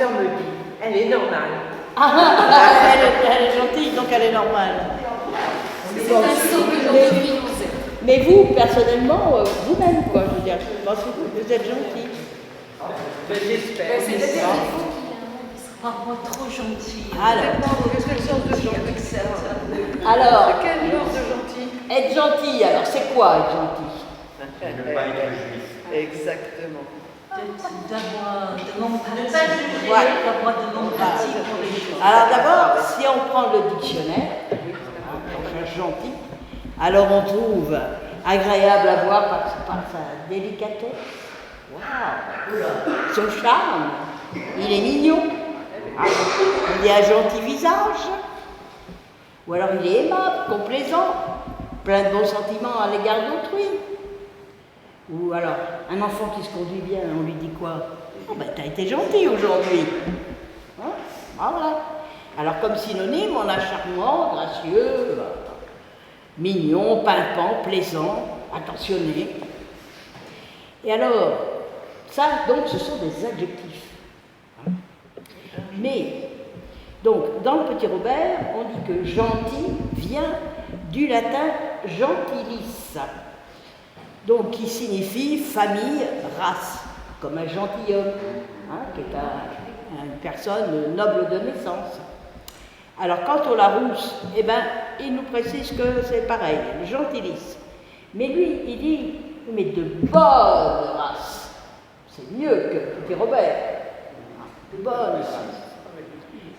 sœur me dit, elle est normale. Elle est gentille, donc elle est normale. C'est ainsi que l'aujourd'hui nous aime. Mais vous, personnellement, vous-même, quoi, je veux dire, vous êtes gentil. Ben, j'espère. C'est-à-dire qu'il faut qu'il y ait un mot qui sera pas trop gentil. Alors, Quel genre de gentil? alors, Quel genre de gentil? être gentil, alors c'est quoi être gentil? Ne pas être juif. Exactement. D'avoir de l'empathie. Ouais. D'avoir de l'empathie pour les choses. Alors d'abord, si on prend le dictionnaire, on cherche gentil, alors on trouve agréable à voir par sa délicatesse, waouh, son charme, il est mignon, il a un gentil visage, ou alors il est aimable, complaisant, plein de bons sentiments à l'égard d'autrui. Ou alors, un enfant qui se conduit bien, on lui dit quoi? Oh ben t'as été gentil aujourd'hui. Hein? Voilà. Alors comme synonyme, on a charmant, gracieux, mignon, pimpant, plaisant, attentionné. Et alors, ça, donc, ce sont des adjectifs. Hein? Mais, donc, dans le Petit Robert, on dit que gentil vient du latin gentilis, donc qui signifie famille, race, comme un gentilhomme, hein, qui est une personne noble de naissance. Alors quant au Larousse, eh ben, il nous précise que c'est pareil, le gentilis. Mais lui, il dit, mais de bonne race. C'est mieux que Petit Robert. De bonne race.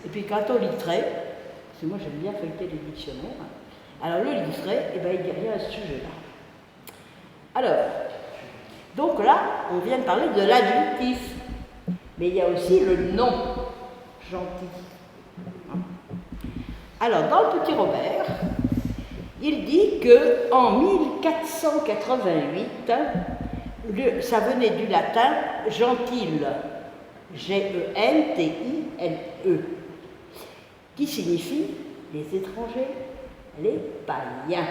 Et puis quant au littré, parce que moi j'aime bien feuilleter les dictionnaires, alors le littré, eh ben, il dit rien à ce sujet-là. Alors, donc là, on vient de parler de l'adjectif, mais il y a aussi le nom, gentil. Alors, dans le Petit Robert, il dit qu'en 1488, ça venait du latin gentile, G-E-N-T-I-L-E, qui signifie les étrangers, les païens.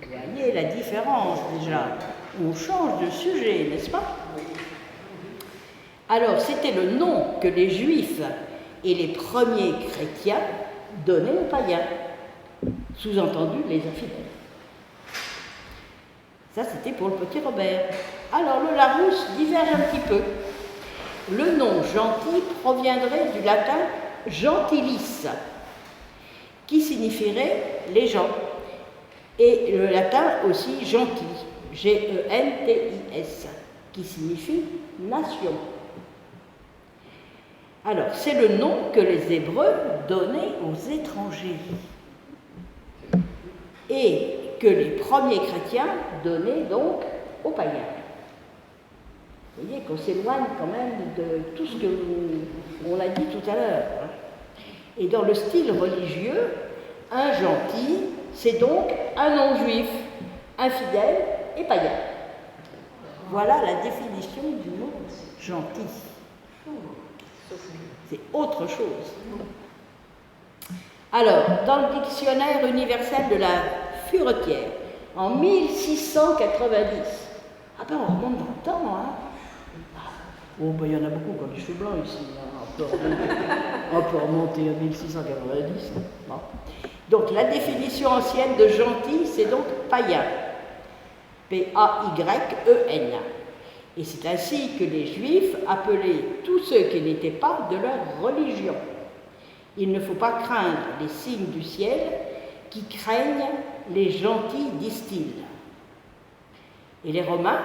Vous voyez la différence déjà. On change de sujet, n'est-ce pas? Alors, c'était le nom que les Juifs et les premiers chrétiens donnaient aux païens, sous-entendu les infidèles. Ça, c'était pour le Petit Robert. Alors, le Larousse diverge un petit peu. Le nom gentil proviendrait du latin gentilis, qui signifierait les gens. Et le latin aussi gentil, G-E-N-T-I-S, qui signifie nation. Alors, c'est le nom que les Hébreux donnaient aux étrangers et que les premiers chrétiens donnaient donc aux païens. Vous voyez qu'on s'éloigne quand même de tout ce que on a dit tout à l'heure. Hein. Et dans le style religieux, un gentil, c'est donc un non-juif, infidèle et païen. Voilà la définition du mot gentil. C'est autre chose. Alors, dans le dictionnaire universel de la Furetière, en 1690, ah ben on remonte dans le temps, hein. Oh ben il y en a beaucoup qui ont des cheveux blancs ici, hein. On peut remonter à 1690. Hein. Bon. Donc la définition ancienne de gentil, c'est donc païen, P-A-Y-E-N. Et c'est ainsi que les Juifs appelaient tous ceux qui n'étaient pas de leur religion. Il ne faut pas craindre les signes du ciel qui craignent les gentils, disent-ils. Et les Romains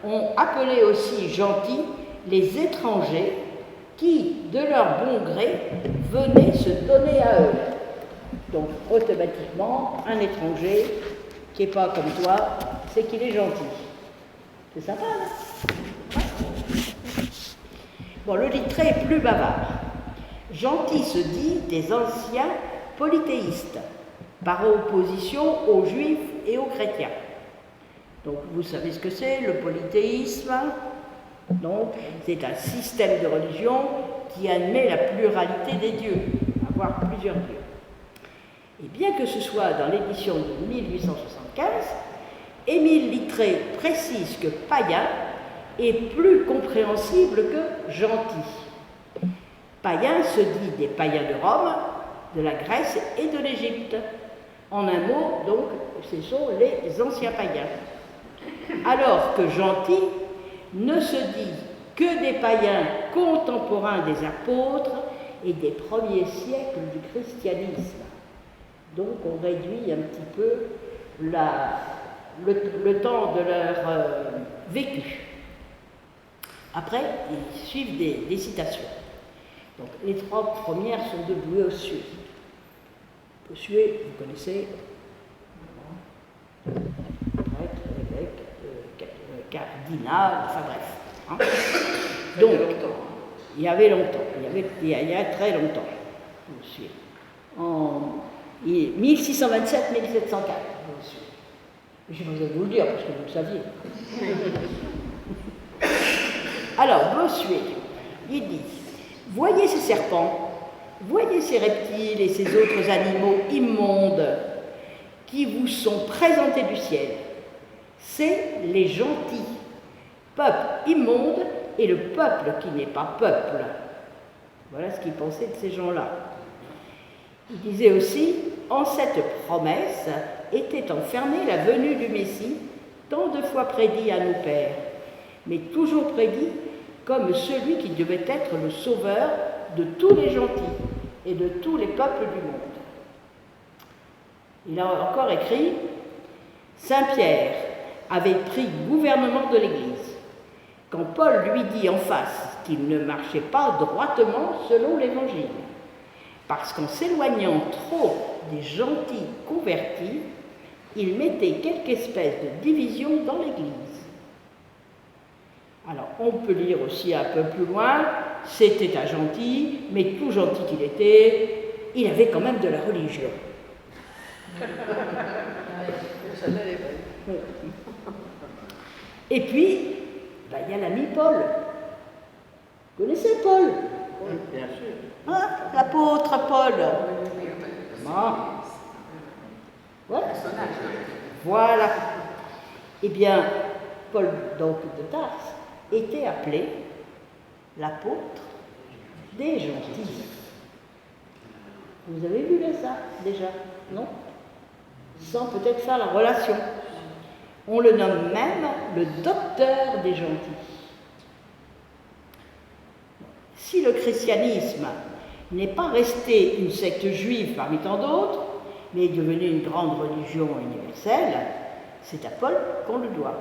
ont appelé aussi gentils les étrangers qui, de leur bon gré, venaient se donner à eux. Donc, automatiquement, un étranger qui n'est pas comme toi, c'est qu'il est gentil. C'est sympa, là. Bon, le littré est plus bavard. Gentil se dit des anciens polythéistes, par opposition aux juifs et aux chrétiens. Donc, vous savez ce que c'est, le polythéisme. Donc, c'est un système de religion qui admet la pluralité des dieux, avoir plusieurs dieux. Et bien que ce soit dans l'édition de 1875, Émile Littré précise que païen est plus compréhensible que gentil. Païen se dit des païens de Rome, de la Grèce et de l'Égypte. En un mot, donc, ce sont les anciens païens. Alors que gentil ne se dit que des païens contemporains des apôtres et des premiers siècles du christianisme. Donc on réduit un petit peu le temps de leur vécu. Après, ils suivent des citations. Donc les trois premières sont de Bossuet. Bossuet, vous connaissez, prêtre, évêque, cardinal, enfin bref. Hein. Donc, il y avait longtemps, il y a très longtemps, Bossuet. En 1627-1704, Bossuet. Je vais vous le dire parce que vous le saviez. Alors, Bossuet, il dit, voyez ces serpents, voyez ces reptiles et ces autres animaux immondes qui vous sont présentés du ciel. C'est les gentils, peuple immonde et le peuple qui n'est pas peuple. Voilà ce qu'il pensait de ces gens-là. Il disait aussi, en cette promesse était enfermée la venue du Messie, tant de fois prédit à nos pères, mais toujours prédit comme celui qui devait être le sauveur de tous les gentils et de tous les peuples du monde. Il a encore écrit, Saint-Pierre avait pris gouvernement de l'Église, quand Paul lui dit en face qu'il ne marchait pas droitement selon l'Évangile, parce qu'en s'éloignant trop des gentils convertis, il mettait quelque espèce de division dans l'Église. Alors, on peut lire aussi un peu plus loin, c'était un gentil, mais tout gentil qu'il était, il avait quand même de la religion. Et puis, il y a l'ami Paul. Vous connaissez Paul? Oui, bien sûr. Hein, l'apôtre Paul. Ouais. Voilà. Eh bien, Paul donc de Tarse était appelé l'apôtre des gentils. Vous avez vu ça déjà, non? Sans peut-être faire la relation. On le nomme même le docteur des gentils. Si le christianisme n'est pas resté une secte juive parmi tant d'autres, mais est devenu une grande religion universelle, c'est à Paul qu'on le doit.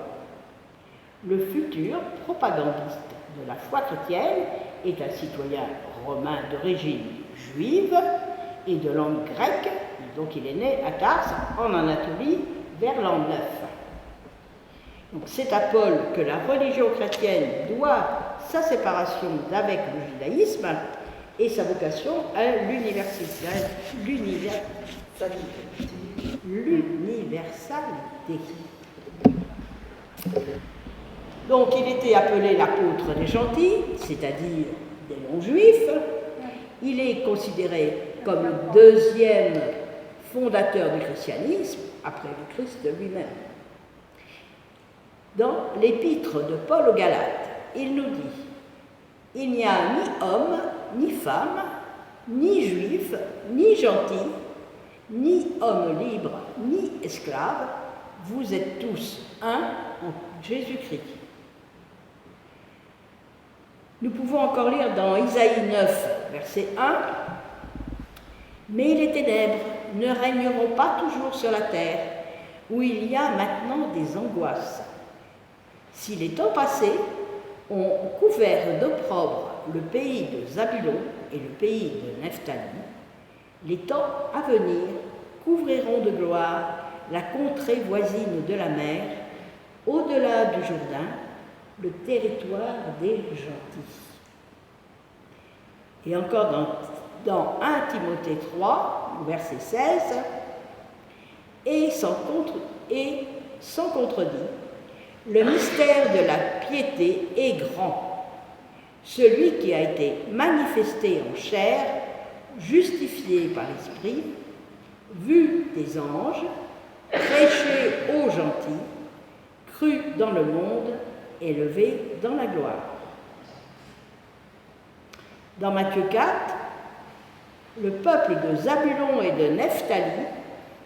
Le futur propagandiste de la foi chrétienne est un citoyen romain d'origine juive et de langue grecque, donc il est né à Tarse, en Anatolie, vers l'an 9. Donc c'est à Paul que la religion chrétienne doit sa séparation d'avec le judaïsme et sa vocation à l'universalité. Donc il était appelé l'apôtre des gentils, c'est-à-dire des non-juifs. Il est considéré comme le deuxième fondateur du christianisme, après le Christ lui-même. Dans l'épître de Paul aux Galates, il nous dit « Il n'y a ni homme, ni femme, ni juif, ni gentil, ni homme libre, ni esclave, vous êtes tous un en Jésus-Christ. » Nous pouvons encore lire dans Isaïe 9, verset 1, « Mais les ténèbres ne régneront pas toujours sur la terre, où il y a maintenant des angoisses. Si les temps passés ont couvert d'opprobre le pays de Zabulon et le pays de Nephtali, les temps à venir couvriront de gloire la contrée voisine de la mer, au-delà du Jourdain, le territoire des gentils. » Et encore dans 1 Timothée 3, verset 16, « Et sans contredit, le mystère de la piété est grand. Celui qui a été manifesté en chair, justifié par l'Esprit, vu des anges, prêché aux gentils, cru dans le monde, élevés dans la gloire. Dans Matthieu 4, le peuple de Zabulon et de Nephtali,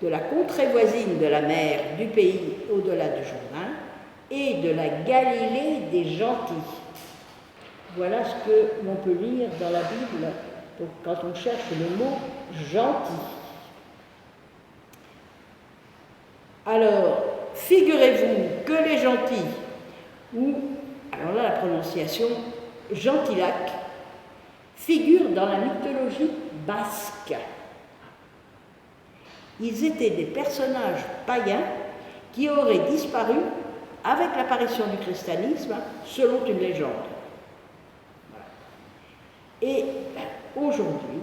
de la contrée voisine de la mer du pays au-delà du Jourdain, et de la Galilée des gentils. Voilà ce que l'on peut lire dans la Bible quand on cherche le mot gentil. Alors, figurez-vous que les gentils, ou, alors là la prononciation, Gentilac, figurent dans la mythologie basque. Ils étaient des personnages païens qui auraient disparu avec l'apparition du christianisme, selon une légende. Et aujourd'hui,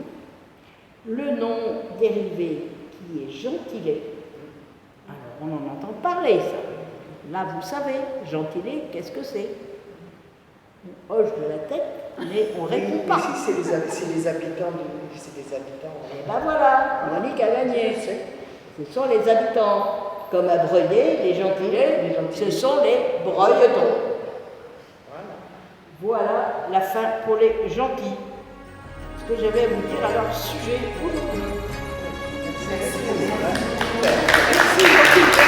le nom dérivé qui est gentilé, alors on en entend parler, ça. Là, vous savez, gentilé, qu'est-ce que c'est? On hoche de la tête, mais on ne répond pas. Ici, c'est les habitants. Et ben voilà, Monique a gagné. Ce sont les habitants. Comme à Breuillet, les gentilés, ce sont les Breuilletons. Voilà la fin pour les gentils. Ce que j'avais à vous dire à leur sujet aujourd'hui. Merci beaucoup.